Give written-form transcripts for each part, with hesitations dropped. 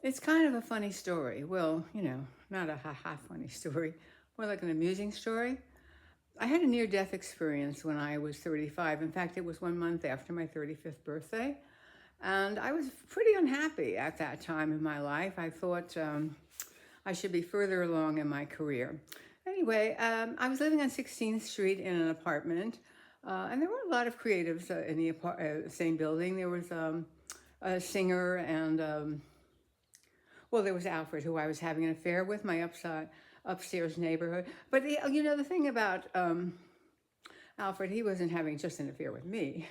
It's kind of a funny story. Well, not a ha-ha funny story, more like an amusing story. I had a near-death experience when I was 35. In fact, it was 1 month after my 35th birthday. And I was pretty unhappy at that time in my life. I thought I should be further along in my career. Anyway, I was living on 16th Street in an apartment, and there were a lot of creatives in the same building. There was a singer and well, there was Alfred, who I was having an affair with, my upstairs neighborhood. But the thing about Alfred, he wasn't having just an affair with me.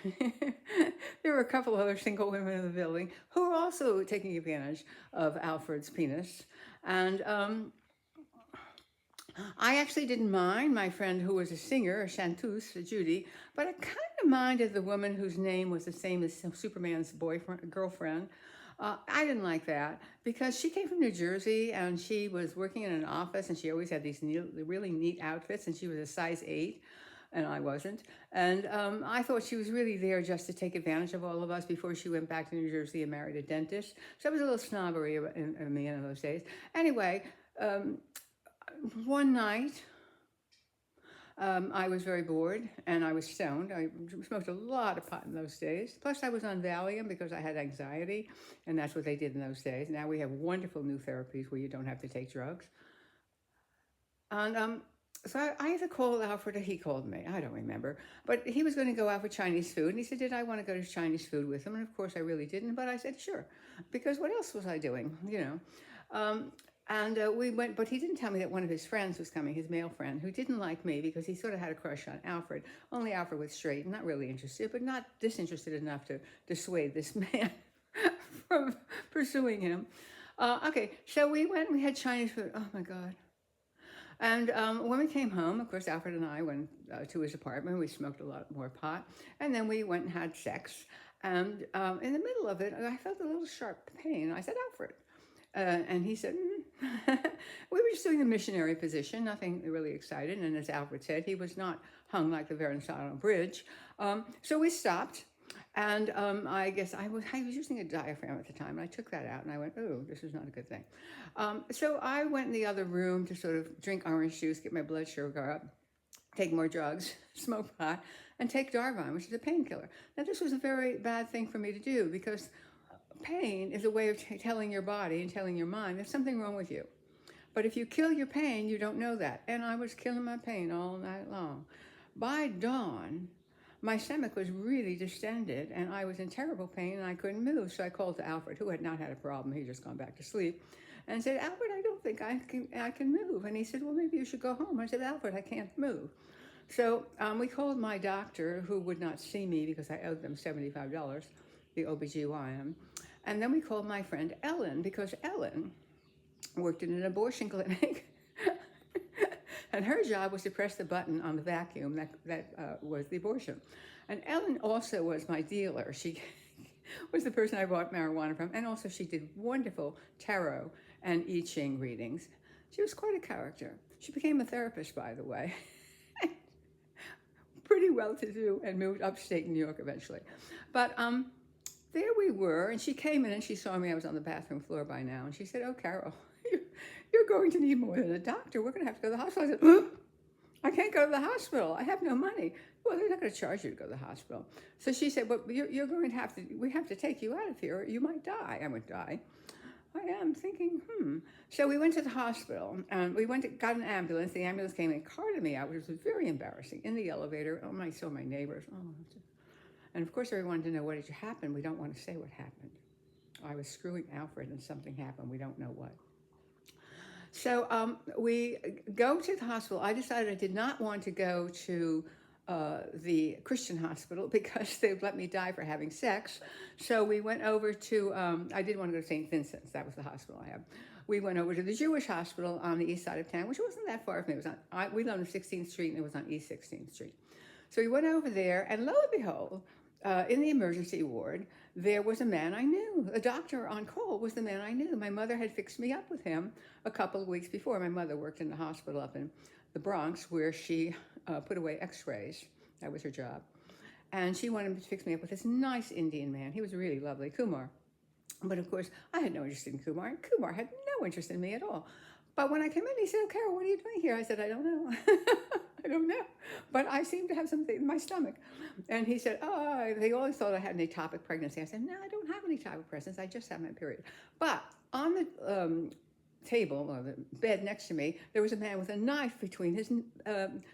There were a couple other single women in the building who were also taking advantage of Alfred's penis. And I actually didn't mind my friend who was a singer, a chanteuse, Judy, but I kind of minded the woman whose name was the same as Superman's girlfriend. I didn't like that because she came from New Jersey and she was working in an office and she always had these really neat outfits and she was a size 8 and I wasn't. And I thought she was really there just to take advantage of all of us before she went back to New Jersey and married a dentist. So it was a little snobbery in me in those days. Anyway, one night I was very bored and I was stoned. I smoked a lot of pot in those days. Plus, I was on Valium because I had anxiety, and that's what they did in those days. Now we have wonderful new therapies where you don't have to take drugs. And so I either called Alfred or he called me. I don't remember. But he was going to go out for Chinese food. And he said, did I want to go to Chinese food with him? And of course, I really didn't. But I said, sure. Because what else was I doing? And we went, but he didn't tell me that one of his friends was coming, his male friend, who didn't like me because he sort of had a crush on Alfred. Only Alfred was straight, not really interested, but not disinterested enough to dissuade this man from pursuing him. Okay, so we went and we had Chinese food. Oh my God. And when we came home, of course, Alfred and I went to his apartment. We smoked a lot more pot. And then we went and had sex. And in the middle of it, I felt a little sharp pain. I said, Alfred. And he said, we were just doing the missionary position, nothing really exciting. And as Alfred said, he was not hung like the Verrazano Bridge. So we stopped. And I guess I was using a diaphragm at the time. And I took that out and I went, oh, this is not a good thing. So I went in the other room to sort of drink orange juice, get my blood sugar up, take more drugs, smoke pot, and take Darvon, which is a painkiller. Now, this was a very bad thing for me to do because pain is a way of telling your body and telling your mind there's something wrong with you. But if you kill your pain, you don't know that. And I was killing my pain all night long. By dawn, my stomach was really distended and I was in terrible pain and I couldn't move. So I called to Alfred, who had not had a problem. He'd just gone back to sleep, and said, Alfred, I don't think I can move. And he said, well, maybe you should go home. I said, Alfred, I can't move. So we called my doctor, who would not see me because I owed them $75, the OBGYN. And then we called my friend Ellen because Ellen worked in an abortion clinic. And her job was to press the button on the vacuum that was the abortion. And Ellen also was my dealer. She was the person I bought marijuana from. And also she did wonderful tarot and I Ching readings. She was quite a character. She became a therapist, by the way. Pretty well-to-do and moved upstate New York eventually. But there we were, and she came in and she saw me. I was on the bathroom floor by now, and she said, oh, Carol, you're going to need more than a doctor. We're going to have to go to the hospital. I said, I can't go to the hospital. I have no money. Well, they're not going to charge you to go to the hospital. So she said, well, you're going to have to, we have to take you out of here or you might die. I would die. I am thinking, So we went to the hospital and we got an ambulance. The ambulance came and carted me out, which was very embarrassing. In the elevator, I saw my neighbors. And of course, everyone wanted to know what had happened. We don't want to say what happened. I was screwing Alfred and something happened. We don't know what. So we go to the hospital. I decided I did not want to go to the Christian hospital because they'd let me die for having sex. So we went over to, I did want to go to St. Vincent's. That was the hospital I had. We went over to the Jewish hospital on the east side of town, which wasn't that far from me. It was we lived on 16th Street and it was on East 16th Street. So we went over there and lo and behold, in the emergency ward, there was a man I knew. A doctor on call was the man I knew. My mother had fixed me up with him a couple of weeks before. My mother worked in the hospital up in the Bronx where she put away x-rays. That was her job. And she wanted to fix me up with this nice Indian man. He was really lovely, Kumar. But of course, I had no interest in Kumar, and Kumar had no interest in me at all. But when I came in, he said, "Oh, Carol, what are you doing here?" I said, "I don't know." I don't know. But I seem to have something in my stomach. And he said, "Oh, they always thought I had an ectopic pregnancy." I said, "No, I don't have an ectopic pregnancy. I just have my period." But on the table or the bed next to me, there was a man with a knife between his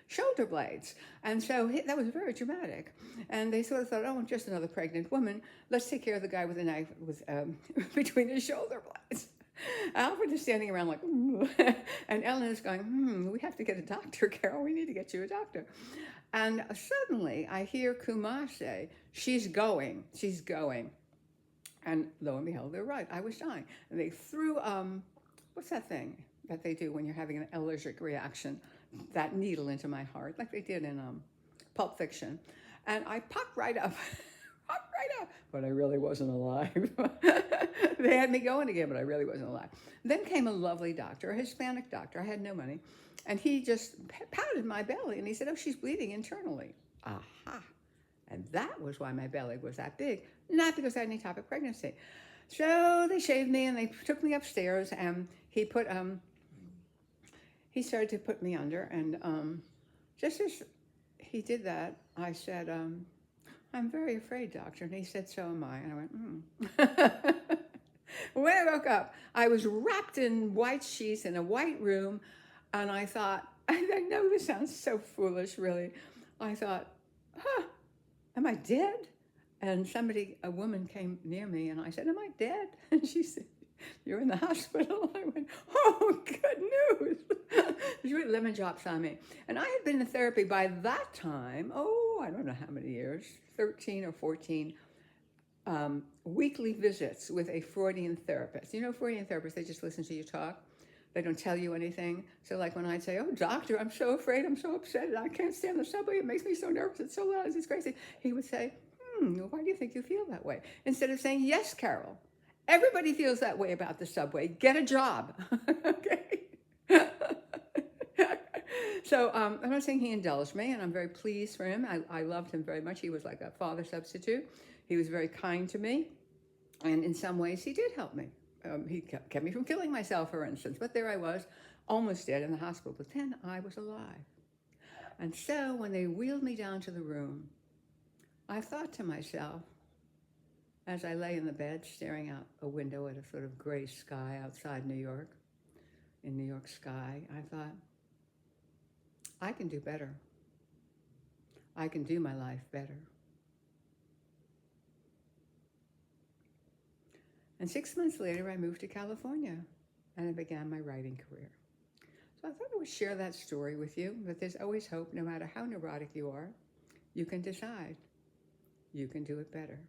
shoulder blades. And so that was very dramatic. And they sort of thought, "Oh, just another pregnant woman. Let's take care of the guy with the knife with, between his shoulder blades." Alfred is standing around like, and Ellen is going, "We have to get a doctor, Carol. We need to get you a doctor." And suddenly I hear Kumar say, she's going. And lo and behold, they're right. I was dying. And they threw, what's that thing that they do when you're having an allergic reaction? That needle into my heart, like they did in Pulp Fiction. And I popped right up. Popped right up. But I really wasn't alive. They had me going again, but I really wasn't alive. Then came a lovely doctor, a Hispanic doctor. I had no money. And he just patted my belly and he said, "Oh, she's bleeding internally." Aha. And that was why my belly was that big, not because I had an ectopic pregnancy. So they shaved me and they took me upstairs and he put, he started to put me under. And just as he did that, I said, "I'm very afraid, doctor." And he said, "So am I." And I went, When I woke up, I was wrapped in white sheets in a white room. And I thought, I know this sounds so foolish, really. I thought, am I dead? And a woman came near me and I said, "Am I dead?" And she said, "You're in the hospital." I went, "Oh, good news." She put lemon drops on me. And I had been in therapy by that time, I don't know how many years, 13 or 14, weekly visits with a Freudian therapist. You know, Freudian therapists, they just listen to you talk. They don't tell you anything. So like when I'd say, "Oh, doctor, I'm so afraid, I'm so upset, I can't stand the subway, it makes me so nervous, it's so loud, it's crazy," he would say, "Why do you think you feel that way?" Instead of saying, "Yes, Carol, everybody feels that way about the subway. Get a job." Okay. So I'm not saying he indulged me, and I'm very pleased for him. I loved him very much. He was like a father substitute. He was very kind to me, and in some ways he did help me. He kept me from killing myself, for instance. But there I was, almost dead in the hospital. But then I was alive. And so when they wheeled me down to the room, I thought to myself, as I lay in the bed staring out a window at a sort of gray sky outside New York, in New York sky, I thought, I can do better. I can do my life better. And 6 months later, I moved to California and I began my writing career. So I thought I would share that story with you, that there's always hope. No matter how neurotic you are, you can decide. You can do it better.